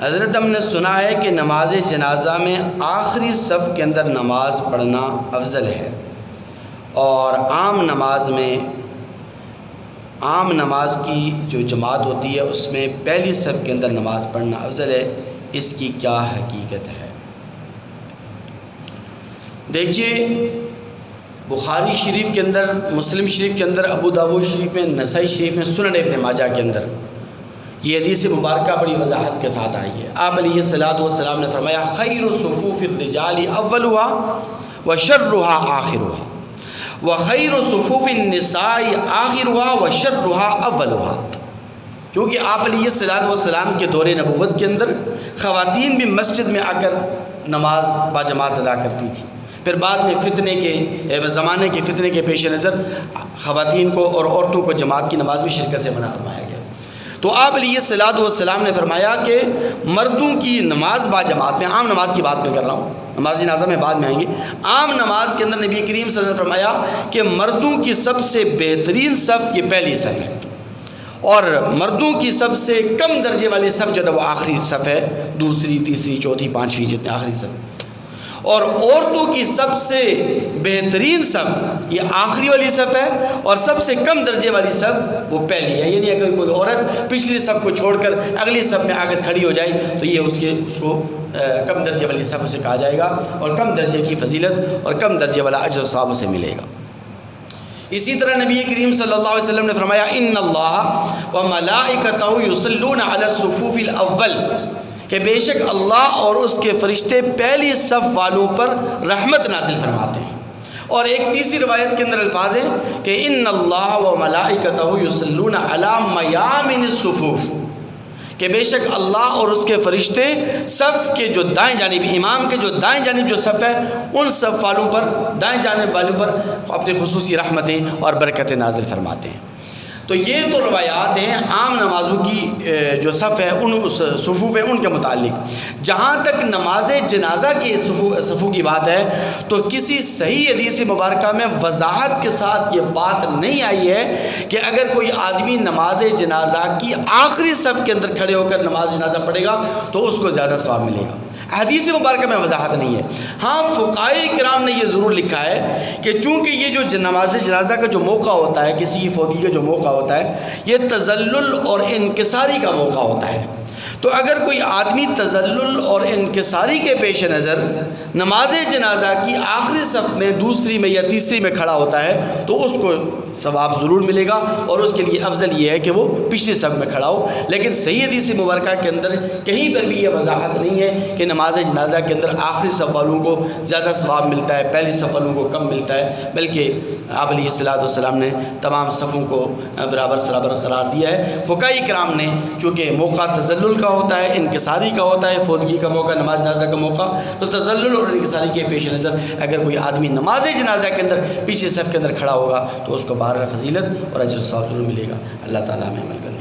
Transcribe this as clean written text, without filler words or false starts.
حضرت ہم نے سنا ہے کہ نماز جنازہ میں آخری صف کے اندر نماز پڑھنا افضل ہے، اور عام نماز کی جو جماعت ہوتی ہے اس میں پہلی صف کے اندر نماز پڑھنا افضل ہے۔ اس کی کیا حقیقت ہے؟ دیکھیے، بخاری شریف کے اندر، مسلم شریف کے اندر، ابو داؤد شریف میں، نسائی شریف میں، سنن ابن ماجہ کے اندر یہ حدیث مبارکہ بڑی وضاحت کے ساتھ آئی ہے۔ آپ علیہ الصلوۃ والسلام نے فرمایا خیر صفوف الرجال اولها وشرها آخرها وخیر صفوف النساء آخرها وشرها اولها۔ کیونکہ آپ علیہ الصلوۃ والسلام کے دور نبوت کے اندر خواتین بھی مسجد میں آ کر نماز باجماعت ادا کرتی تھی، پھر بعد میں زمانے کے فتنے کے پیش نظر خواتین کو اور عورتوں کو جماعت کی نماز میں شرکت سے منع فرمایا گیا۔ تو آپ علیہ الصلوۃ والسلام نے فرمایا کہ مردوں کی نماز باجماعت میں، عام نماز کی بات میں کر رہا ہوں، نماز جنازہ میں بعد میں آئیں گے، عام نماز کے اندر نبی کریم صلی اللہ علیہ وسلم نے فرمایا کہ مردوں کی سب سے بہترین صف یہ پہلی صف ہے، اور مردوں کی سب سے کم درجے والی صف جو ہے وہ آخری صف ہے، دوسری، تیسری، چوتھی، پانچویں، جتنے آخری صف، اور عورتوں کی سب سے بہترین صف یہ آخری والی صف ہے، اور سب سے کم درجے والی صف وہ پہلی ہے۔ یعنی اگر کوئی عورت پچھلی صف کو چھوڑ کر اگلی صف میں آ کر کھڑی ہو جائے تو یہ اس کو کم درجے والی صف اسے کہا جائے گا، اور کم درجے کی فضیلت اور کم درجے والا اجر و ثواب اسے ملے گا۔ اسی طرح نبی کریم صلی اللہ علیہ وسلم نے فرمایا ان اللہ وملائکتہ یصلون علی الصفوف الاول، کہ بے شک اللہ اور اس کے فرشتے پہلی صف والوں پر رحمت نازل فرماتے ہیں۔ اور ایک تیسری روایت کے اندر الفاظ ہیں کہ ان اللہ وملائکتہ یصلون علی میامن الصفوف، کہ بے شک اللہ اور اس کے فرشتے صف کے جو دائیں جانب، امام کے جو دائیں جانب جو صف ہے ان صف والوں پر، دائیں جانب والوں پر اپنی خصوصی رحمتیں اور برکتیں نازل فرماتے ہیں۔ تو یہ تو روایات ہیں عام نمازوں کی جو صف ہے، ان صفوف ہیں ان کے متعلق۔ جہاں تک نماز جنازہ کی صفوں کی بات ہے تو کسی صحیح حدیث مبارکہ میں وضاحت کے ساتھ یہ بات نہیں آئی ہے کہ اگر کوئی آدمی نماز جنازہ کی آخری صف کے اندر کھڑے ہو کر نماز جنازہ پڑھے گا تو اس کو زیادہ ثواب ملے گا۔ حدیث مبارکہ میں وضاحت نہیں ہے۔ ہاں فقہائے کرام نے یہ ضرور لکھا ہے کہ چونکہ یہ جو نماز جنازہ کا جو موقع ہوتا ہے، کسی کی فوتی کا جو موقع ہوتا ہے، یہ تذلل اور انکساری کا موقع ہوتا ہے، تو اگر کوئی آدمی تذلل اور انکساری کے پیش نظر نماز جنازہ کی آخری صف میں، دوسری میں یا تیسری میں کھڑا ہوتا ہے تو اس کو ثواب ضرور ملے گا، اور اس کے لیے افضل یہ ہے کہ وہ پچھلی صف میں کھڑا ہو۔ لیکن صحیح حدیث مبارکہ کے اندر کہیں پر بھی یہ وضاحت نہیں ہے کہ نماز جنازہ کے اندر آخری صف والوں کو زیادہ ثواب ملتا ہے، پہلی صف والوں کو کم ملتا ہے، بلکہ آپ علیہ الصلوۃ والسلام نے تمام صفوں کو برابر قرار دیا ہے۔ فقہاء کرام نے چونکہ موقع تذلل کا ہوتا ہے، انکساری کا ہوتا ہے، فوتگی کا موقع، نماز جنازہ کا موقع، تو تذلل اور انکساری کے پیش نظر اگر کوئی آدمی نماز جنازہ کے اندر پچھلی صف کے اندر کھڑا ہوگا تو اس کو بہرحال فضیلت اور اجر و ثواب ضرور ملے گا۔ اللہ تعالیٰ ہمیں عمل کرنا